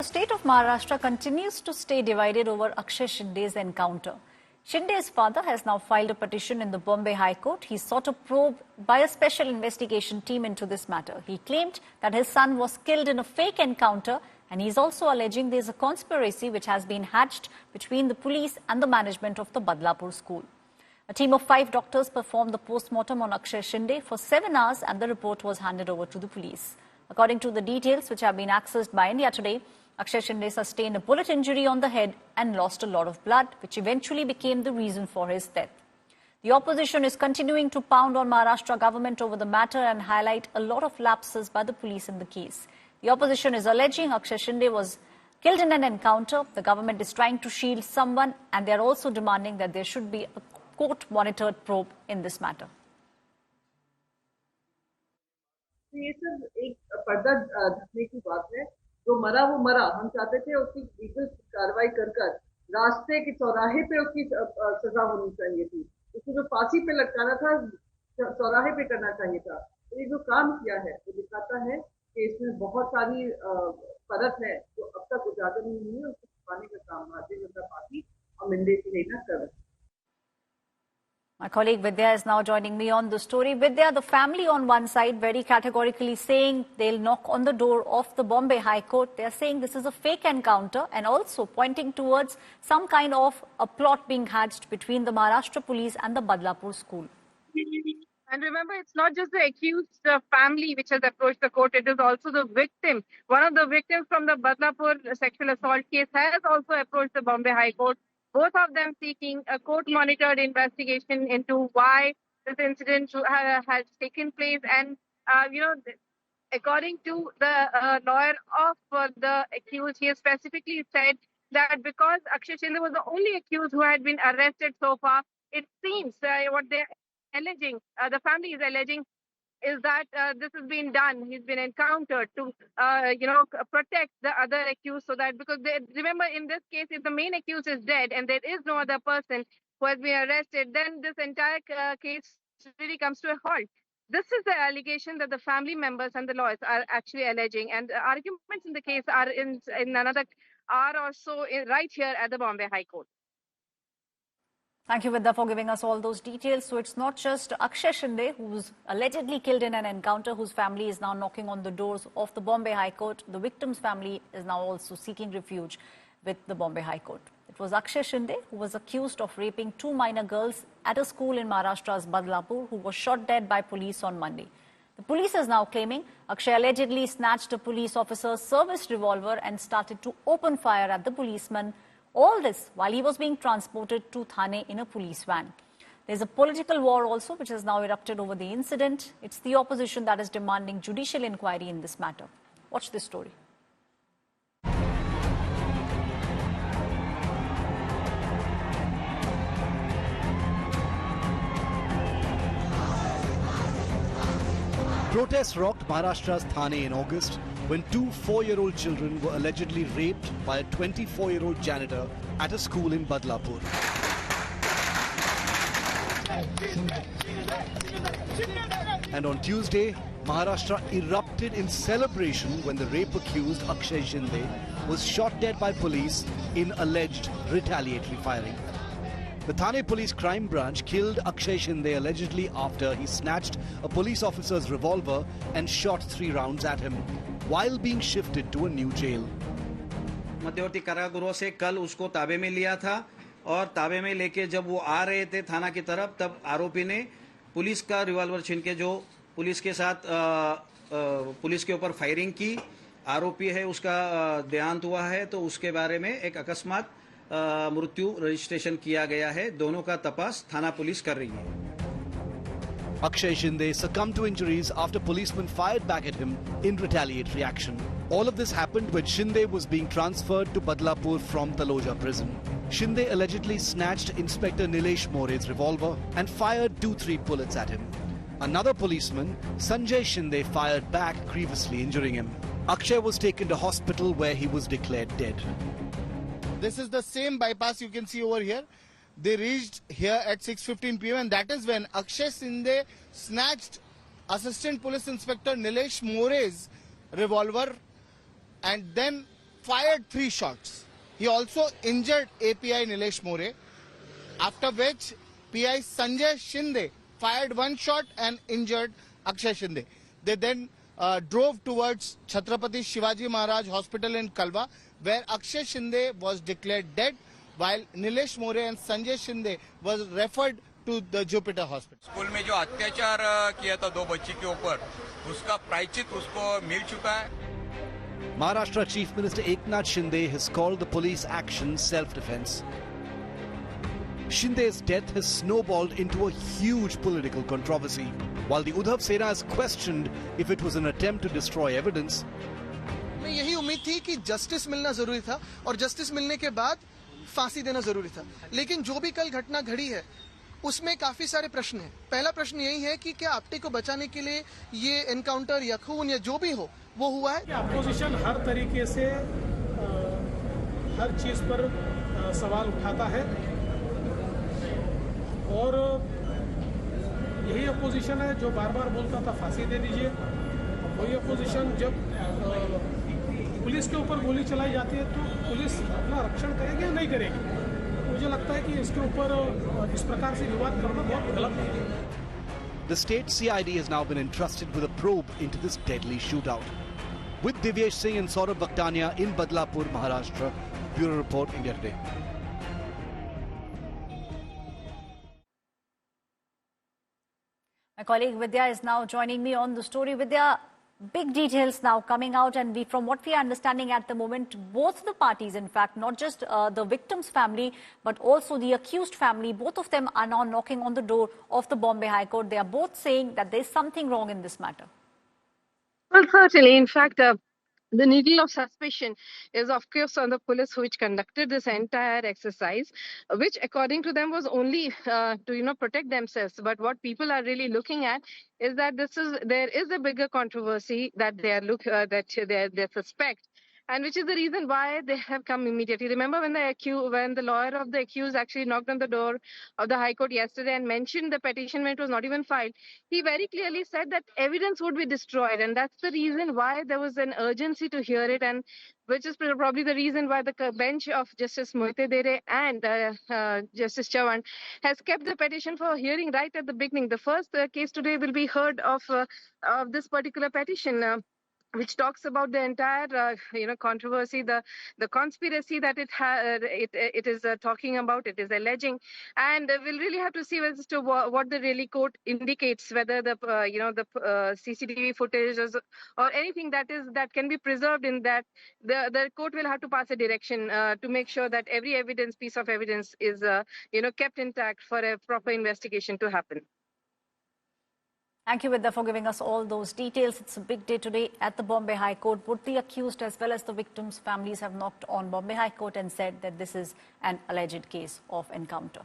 state of Maharashtra continues to stay divided over Akshay Shinde's encounter. Shinde's father has now filed a petition in the Bombay High Court. He sought a probe by a special investigation team into this matter. He claimed that his son was killed in a fake encounter, and he's also alleging there's a conspiracy which has been hatched between the police and the management of the Badlapur school. A team of 5 doctors performed the post-mortem on Akshay Shinde for 7 hours, and the report was handed over to the police. According to the details which have been accessed by India Today, Akshay Shinde sustained a bullet injury on the head and lost a lot of blood, which eventually became the reason for his death. The opposition is continuing to pound on Maharashtra government over the matter and highlight a lot of lapses by the police in the case. The opposition is alleging Akshay Shinde was killed in an encounter. The government is trying to shield someone, and they are also demanding that there should be a court-monitored probe in this matter. ये सब एक पर्दा ढकने की बात है। जो मरा वो मरा, हम चाहते थे उसकी लीगल कार्रवाई कर रास्ते के चौराहे पे उसकी सजा होनी चाहिए थी। उसको जो फांसी पे लटकाना था, चौराहे पे करना चाहिए था। तो ये जो काम किया है वो दिखाता है कि इसमें बहुत सारी परत है जो अब तक उजागर नहीं हुई है। उसको छुपाने का काम भारतीय जनता पार्टी और मिंडे की लेना कर रही है। My colleague Vidya is now joining me on the story. Vidya, the family on one side very categorically saying they'll knock on the door of the Bombay High Court. They're saying this is a fake encounter and also pointing towards some kind of a plot being hatched between the Maharashtra police and the Badlapur school. And remember, it's not just the accused family which has approached the court, it is also the victim. One of the victims from the Badlapur sexual assault case has also approached the Bombay High Court. Both of them seeking a court-monitored investigation into why this incident has taken place. And, according to the lawyer of the accused, he has specifically said that because Akshay Shinde was the only accused who had been arrested so far, it seems what they're alleging, the family is alleging, is that this has been done. He's been encountered to, protect the other accused, so that because remember in this case, if the main accused is dead and there is no other person who has been arrested, then this entire case really comes to a halt. This is the allegation that the family members and the lawyers are actually alleging, and the arguments in the case are in another hour or so right here at the Bombay High Court. Thank you, Vidya, for giving us all those details. So it's not just Akshay Shinde, who was allegedly killed in an encounter, whose family is now knocking on the doors of the Bombay High Court. The victim's family is now also seeking refuge with the Bombay High Court. It was Akshay Shinde who was accused of raping 2 minor girls at a school in Maharashtra's Badlapur, who was shot dead by police on Monday. The police is now claiming Akshay allegedly snatched a police officer's service revolver and started to open fire at the policeman. All this while he was being transported to Thane in a police van. There's a political war also which has now erupted over the incident. It's the opposition that is demanding judicial inquiry in this matter. Watch this story. Protests rocked Maharashtra's Thane in August when 2 4-year-old children were allegedly raped by a 24-year-old janitor at a school in Badlapur. And on Tuesday, Maharashtra erupted in celebration when the rape accused Akshay Shinde was shot dead by police in alleged retaliatory firing. The Thane police crime branch killed Akshay Shinde allegedly after he snatched a police officer's revolver and shot 3 rounds at him while being shifted to a new jail. मध्यवर्ती कारागृह से कल उसको ताबे में लिया था और ताबे में लेके जब वो आ रहे थे थाना की तरफ, तब आरोपी ने पुलिस का रिवॉल्वर छीन के जो पुलिस के साथ पुलिस के ऊपर फायरिंग की। आरोपी है उसका देहांत हुआ है, तो उसके बारे में एक अकस्मात मृत्यु रजिस्ट्रेशन किया गया है। दोनों का तपास थाना पुलिस कर रही है। Akshay Shinde succumbed to injuries after policemen fired back at him in retaliatory action. All of this happened when Shinde was being transferred to Badlapur from Taloja prison. Shinde allegedly snatched Inspector Nilesh More's revolver and fired 2-3 bullets at him. Another policeman, Sanjay Shinde, fired back, grievously injuring him. Akshay was taken to hospital where he was declared dead. This is the same bypass you can see over here. They reached here at 6:15 p.m. and that is when Akshay Shinde snatched Assistant Police Inspector Nilesh More's revolver and then fired 3 shots. He also injured API Nilesh More, after which PI Sanjay Shinde fired 1 shot and injured Akshay Shinde. They then drove towards Chhatrapati Shivaji Maharaj Hospital in Kalwa, where Akshay Shinde was declared dead, while Nilesh More and Sanjay Shinde was referred to the Jupiter Hospital. School में जो अत्याचार किया था 2 बच्ची के ऊपर, उसका प्रायश्चित उसको मिल चुका है. Maharashtra Chief Minister Eknath Shinde has called the police action self-defense. Shinde's death has snowballed into a huge political controversy, while the Uddhav Sena has questioned if it was an attempt to destroy evidence. मैं यही उम्मीद थी कि justice मिलना जरूरी था और justice मिलने के बाद फांसी देना जरूरी था, लेकिन जो भी कल घटना घड़ी है उसमें काफी सारे प्रश्न हैं. पहला प्रश्न यही है कि क्या आपटे को बचाने के लिए ये एनकाउंटर या खून या जो भी हो वो हुआ है. अपोजिशन हर तरीके से हर चीज पर सवाल उठाता है और यही अपोजिशन है जो बार बार बोलता था फांसी दे दीजिए. वही अपोजिशन जब पुलिस के ऊपर गोली चलाई जाती है तो पुलिस अपना रक्षण करेगी या नहीं करेगी. मुझे लगता है कि इसके ऊपर इस प्रकार से विवाद करना बहुत गलत है. The state CID has now been entrusted with a probe into this deadly shootout. With Divyesh Singh and Saurabh Bhaktania in Badlapur, Maharashtra. Bureau Report, India Today. My colleague Vidya is now joining me on the story. Vidya, big details now coming out, and from what we are understanding at the moment, both the parties, in fact, not just the victim's family, but also the accused family, both of them are now knocking on the door of the Bombay High Court. They are both saying that there is something wrong in this matter. Well, certainly. In fact, the needle of suspicion is, of course, on the police which conducted this entire exercise, which, according to them, was only to protect themselves. But what people are really looking at is that there is a bigger controversy that they suspect. And which is the reason why they have come immediately. Remember when the lawyer of the accused actually knocked on the door of the High Court yesterday and mentioned the petition when it was not even filed, he very clearly said that evidence would be destroyed. And that's the reason why there was an urgency to hear it, and which is probably the reason why the bench of Justice Mohite Dere and Justice Chavan has kept the petition for hearing right at the beginning. The first case today will be heard of this particular petition. Which talks about the entire, controversy, the conspiracy that it is talking about, it is alleging, and we'll really have to see as to what the really court indicates, whether the CCTV footage or anything that can be preserved in that. The court will have to pass a direction to make sure that every piece of evidence is kept intact for a proper investigation to happen. Thank you, Vidya, for giving us all those details. It's a big day today at the Bombay High Court. Both the accused as well as the victims' families have knocked on Bombay High Court and said that this is an alleged case of encounter.